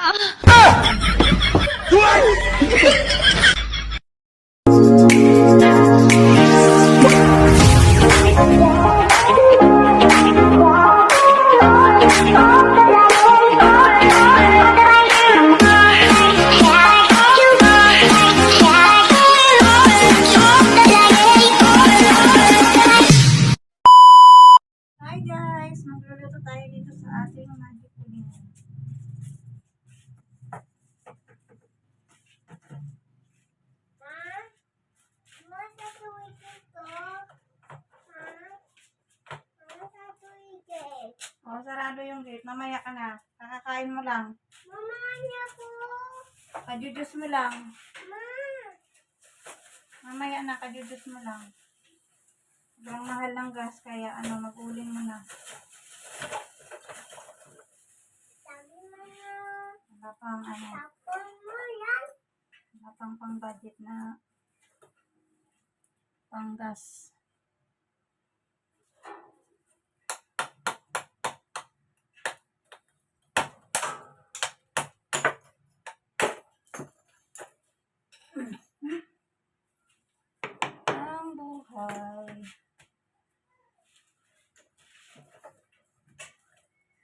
Hi guys! Magluluto tayo dito sa ating magic pudding. Oh, sarado yung gate. Mamaya ka na. Kakakain mo lang. Mamaya po. Kajujus mo lang. Ma. Mamaya na, kajujus mo lang. Sobrang mahal ng gas, kaya mag-uling mo na. Sabi mo na. Wala pang Tapon mo yan. wala pang budget na pang gas. Ang buhay.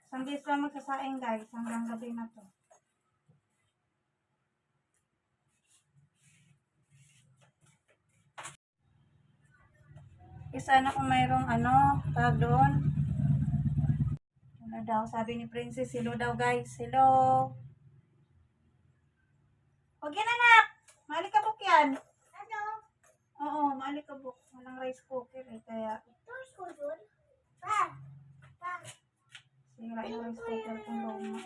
Isang days lang magsasaing guys, hanggang gabi na to. Sana kung mayroong tawag doon. Ano daw, sabi ni Princess, hello daw guys, hello. Huwag yan anak, maalikabok yan. Ano? Oo, maalikabok. Walang rice cooker kaya Ito is ko doon. Pa. sira yung rice cooker kung luma.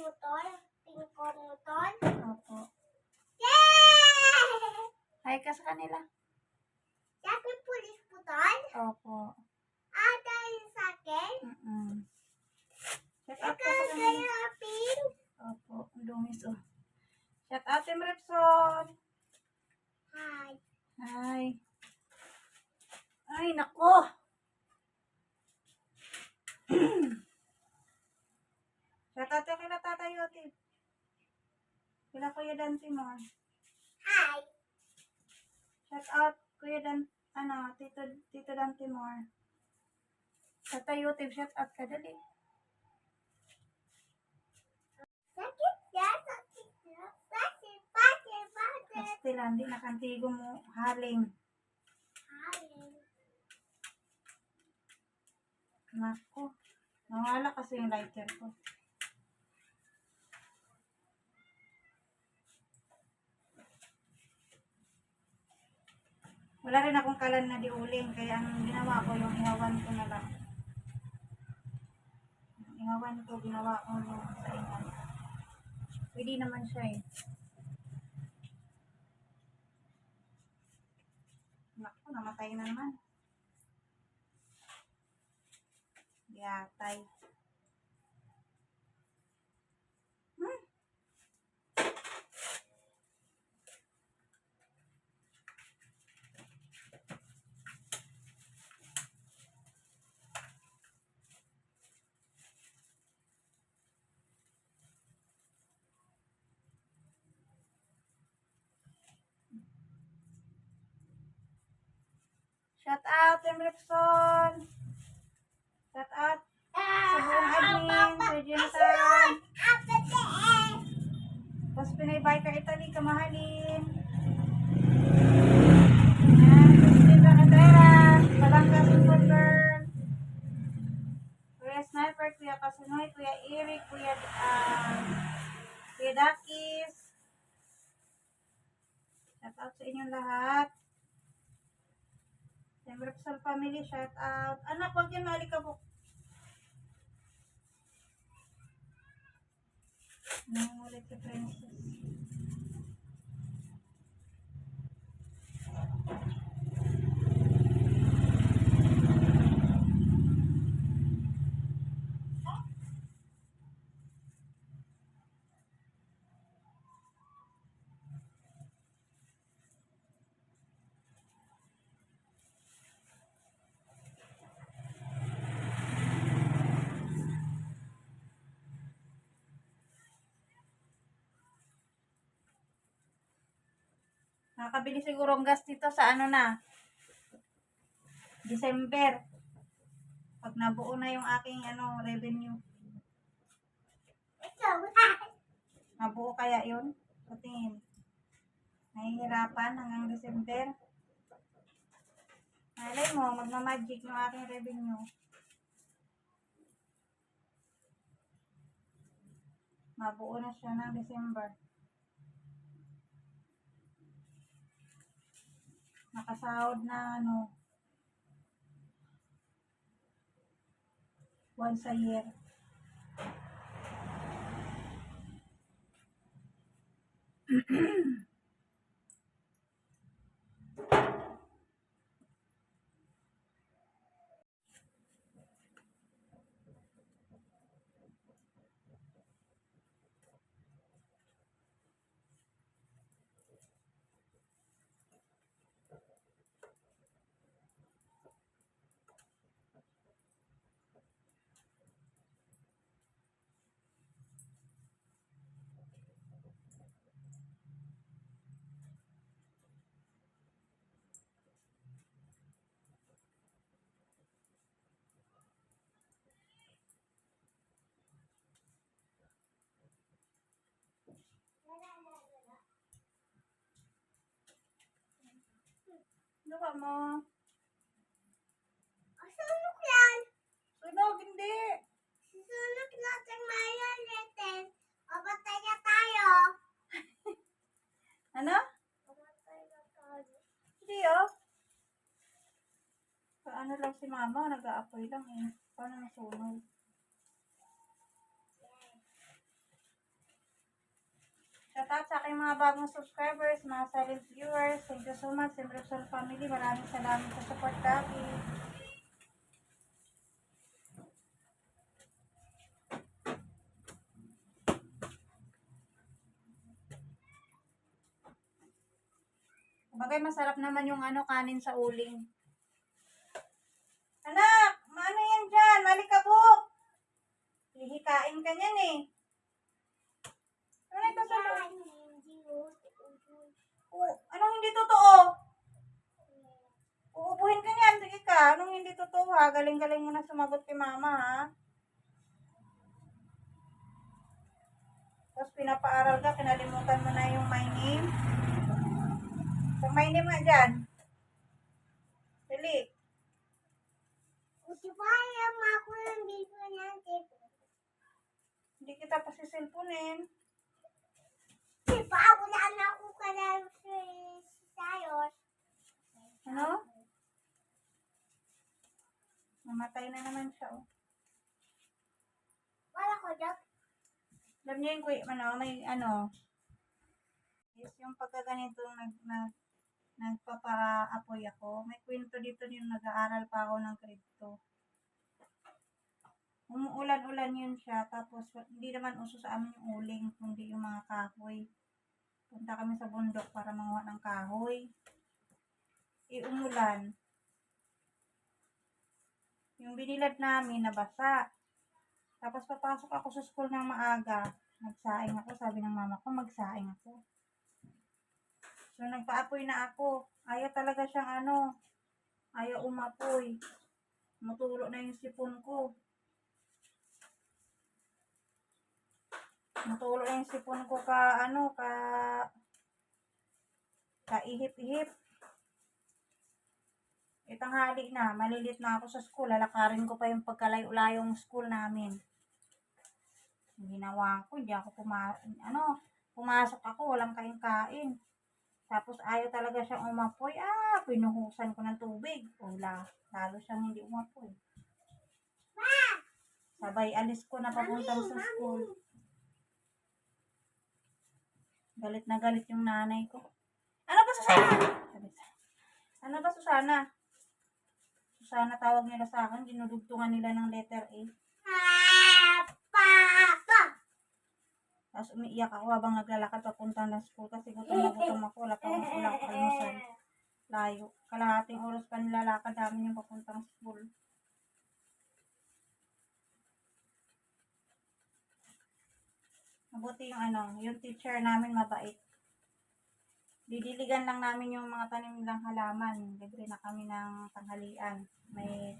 Motor. Tingkong motor. Opo. Yay! Hi ka sa kanila. Sabi pulis puton. Opo. Dahil sa akin. Shout out ka sa kanila. Kagayapin. Opo, ang dumis oh. Shout out Team Repson. Hi. Hi. Ay, nako. Shout out ka kila Tata Yoti. Kila Kuya Dante mo. Hi. Shout out Kuya Dan, Tito Dante mo. Tata Yoti, shout out ka dali. Sakit ya. Sakit ya. Sakit. Sakit. Sakit. Pastilan, di nakantigo mo haling. Hi. Nako. Nawala kasi yung lighter ko. Wala rin akong kalan na diuling, kaya ang ginawa ko yung ihawan ko na lang. Yung ihawan ko, ginawa ko yung sa ingan. Pwede naman siya eh. Naku, namatay na naman. Yatay. Shout out, Team Repson. Shout out sa buong admin, Sir Jonathan. Tapos Pinay Biker Italy, kamahalin. Yan, Christine Ranadera, Palangga Super Girl. Kuya Sniper, Kuya Kasunoy, Kuya Eric, Kuya Dakis. Shout out sa inyong lahat. Team Repsol family, shout out. Anak, huwag yan maalikabok. Nangulit si Princess. Nakabili siguro ang gas dito sa ano na, December. Pag nabuo na yung aking revenue. Ito. Nabuo kaya yun? Sa tingin. Nahihirapan hanggang December. Malay mo, magmamagic yung aking revenue. Mabuo na siya ng December. Nakasahod na once a year. Ano ka mo? Susunod yan. Sunog, hindi. Susunod natin ngayon natin. Pamatay na tayo. Ano? Pamatay na tayo. Hindi oh. Paano lang si mama, nag-aapoy lang eh. Paano nasunog? Shout out sa aking mga bagong subscribers, mga silent viewers. Thank you so much, Sembresol family. Maraming salamat sa support lagi. Bagay masarap naman yung kanin sa uling. Anak, ano yan dyan? Malikabok. Hihikain ka niyan eh. Ano ito sa loob? Anong hindi totoo? Uubuhin ka niyan. Sige ka. Anong hindi totoo ha? Galing-galing mo na sumagot kay mama ha. Tapos pinapaaral ka, kinalimutan mo na yung my name. So my name nga dyan. Dali. Kasi parang ako ng dito natin. Hindi kita pasisilpunin. Di ba wala na ako kanal sayos? Ano? Namatay na naman siya oh. Wala ko dyan. Alam niyo yung may is yung pagkaganito nagpapa-apoy ako. May kwento dito yung nag-aaral pa ako ng crypto. Umuulan-ulan yun siya. Tapos hindi naman uso sa amin yung uling, kundi yung mga kahoy. Punta kami sa bundok para manguha ng kahoy. Umulan. Yung binilad namin nabasa. Tapos papasok ako sa school ng maaga. Nagsaing ako. Sabi ng mama ko, magsaing ako. So, nagpa-apoy na ako. Ayaw talaga siyang ayaw umapoy. Matulo na yung sipon ko. Matulo na yung sipon ko ka ihip-ihip. Itanghali na, malilit na ako sa school. Lalakarin ko pa yung pagkalayo-layong school namin. Ginawa ko, hindi ako pumasok ako, walang kain-kain. Tapos ayaw talaga siyang umapoy. Pinuhusan ko ng tubig. Lalo siyang hindi umapoy. Sabay alis ko na papuntang sa school. Galit na galit yung nanay ko. Ano ba Susana? Ano ba Susana? Susana tawag nila sa akin. Dinudugtungan nila ng letter A. Papa! Tapos umiiyak ako habang naglalakad papunta ng school kasi gutom na gutom ako. Wala pa akong ulang almusal. Layo. Kalahating oras pa nilalakad namin yung papuntang school. Mabuti yung yung teacher namin mabait. Didiligan lang namin yung mga tanim nilang halaman. Libre na kami ng tanghalian. May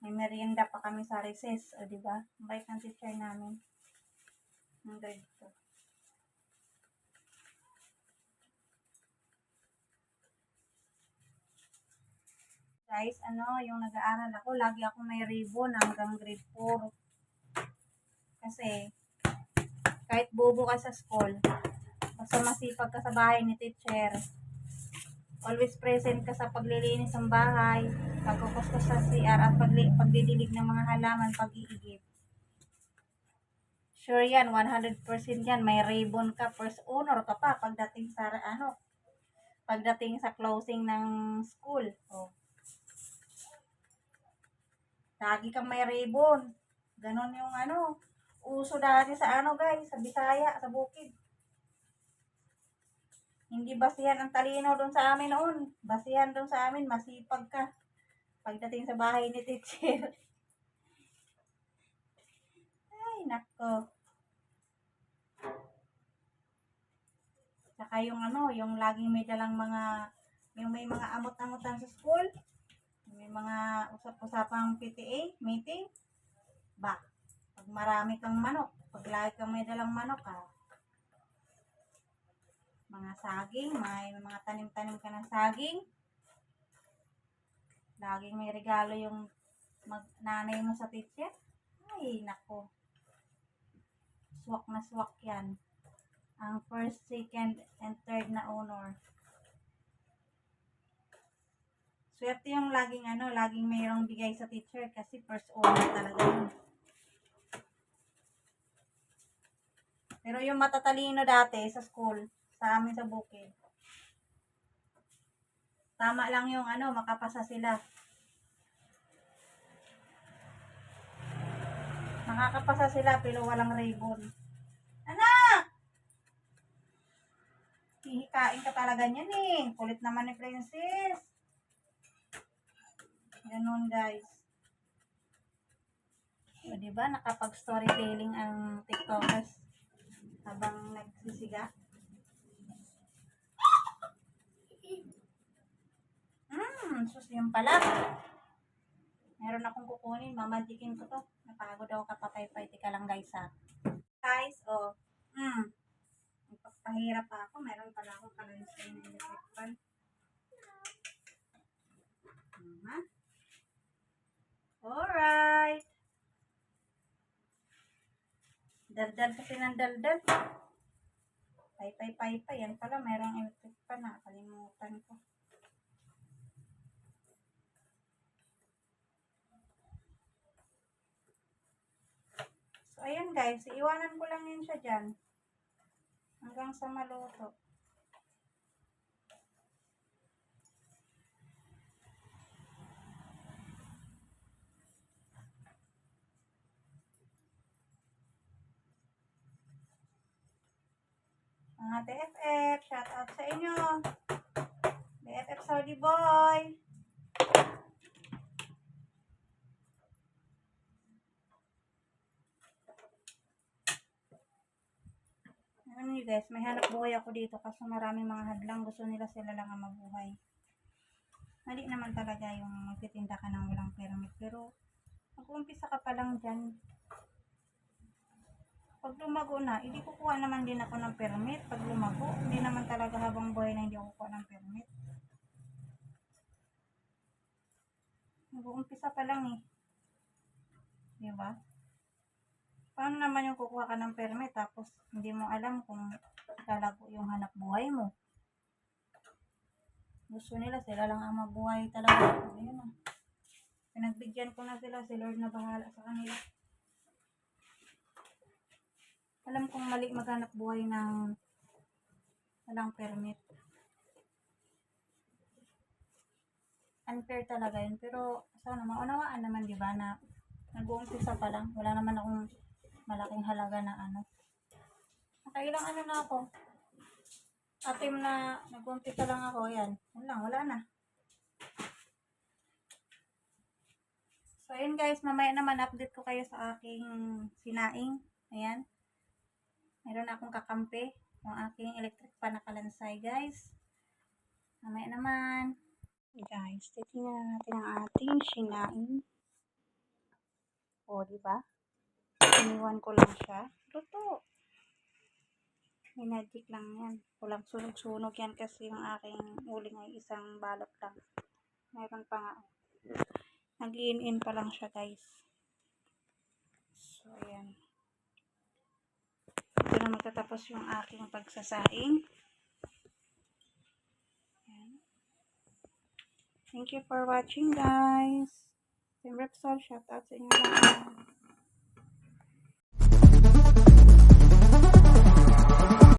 merienda pa kami sa recess. O, diba? Ang bait ng teacher namin. Ng grade 2. Guys, yung nag-aaral ako, lagi ako may ribbon hanggang grade 4. Kasi, kahit bobo ka sa school, basta masipag ka sa bahay ni teacher, always present ka sa paglilinis ng bahay, pagkukuskus sa CR, at pagdidilig ng mga halaman, pag-iigib. Sure yan, 100% yan, may ribbon ka, first honor ka pa pagdating sa closing ng school. Oh. Lagi kang may ribbon. Ganon yung uso dati sa guys, sa Bisaya, sa Bukid. Hindi basihan ang talino doon sa amin noon. Basihan doon sa amin, masipag ka. Pagdating sa bahay ni teacher. Ay, nako. Saka yung laging may dalang yung may mga amot-amotan sa school. May mga usap-usapang PTA, meeting. Ba, pag marami kang manok, pag lagi kang may dalang manok mga saging, may mga tanim-tanim ka ng saging. Laging may regalo yung nanay mo sa teacher. Ay, nako. Swak na swak yan. Ang first, second, and third na honor. Swerte yung laging mayroong bigay sa teacher kasi first honor talaga yun. Pero yung matatalino dati sa school, sa amin sa Bukid, tama lang yung makapasa sila. Makakapasa sila pero walang ribbon. Anak! Hihikain ka talaga niyan eh. Kulit naman ni Princess. Ganun guys. O diba, nakapag-storytelling ang TikTokers habang nagsisiga. Sus yun pala. Meron akong kukunin, mamantikin ko to. Napagod ako kapatay-pay. Tika lang guys ha. Guys, Pahirap pa ako. Meron pala akong kalansay na electric fan. Alright. Daldal kasi ng daldal. Pay. Yan pala, merong electric fan na. Kalimutan ko. So, ayan guys. Iwanan ko lang yun siya dyan. Hanggang sa maluto. Mga BFF, shout out sa inyo. BFF Saudi Boy. Alam niyo guys, may hanap buhay ako dito kasi maraming mga hadlang. Gusto nila sila lang ang mabuhay. Mali naman talaga yung magtitinda ka ng walang permit. Pero, mag-uumpisa ka pa lang dyan. Pag lumago na, hindi kukuha naman din ako ng permit. Pag lumago, hindi naman talaga habang buhay na hindi ako kukuha ng permit. Mag-uumpisa pa lang eh. Diba? Paano naman yung kukuha ka ng permit tapos hindi mo alam kung lalago yung hanap buhay mo? Gusto nila, sila lang ang mabuhay talaga. Ayun na. Pinagbigyan ko na sila, si Lord na bahala sa kanila. Alam kong mali maghanap buhay ng walang permit. Unfair talaga yun. Pero sana maunawaan naman, di ba, na nag-uumpisa pa lang. Wala naman akong malaking halaga na nakailang na ako. Atim na nag-uumpisa lang ako. Yan. Wala na. So, ayun guys. Mamaya naman update ko kayo sa aking sinaing. Ayan. Meron akong kakampi. yung aking electric pan na kalansay, guys. Mamaya naman. Guys, titingnan natin ang ating sinaing. O, diba? Iniwan ko lang siya. Luto. Minagic lang yan. Walang sunog-sunog yan kasi yung aking uling ay isang balot lang. Mayroon pa nga. Nag-in-in pa lang siya, guys. So, ayan. Ito na magtatapos yung aking pagsasaing. Ayan. Thank you for watching, guys. Team Repsol, shout out sa inyo lahat.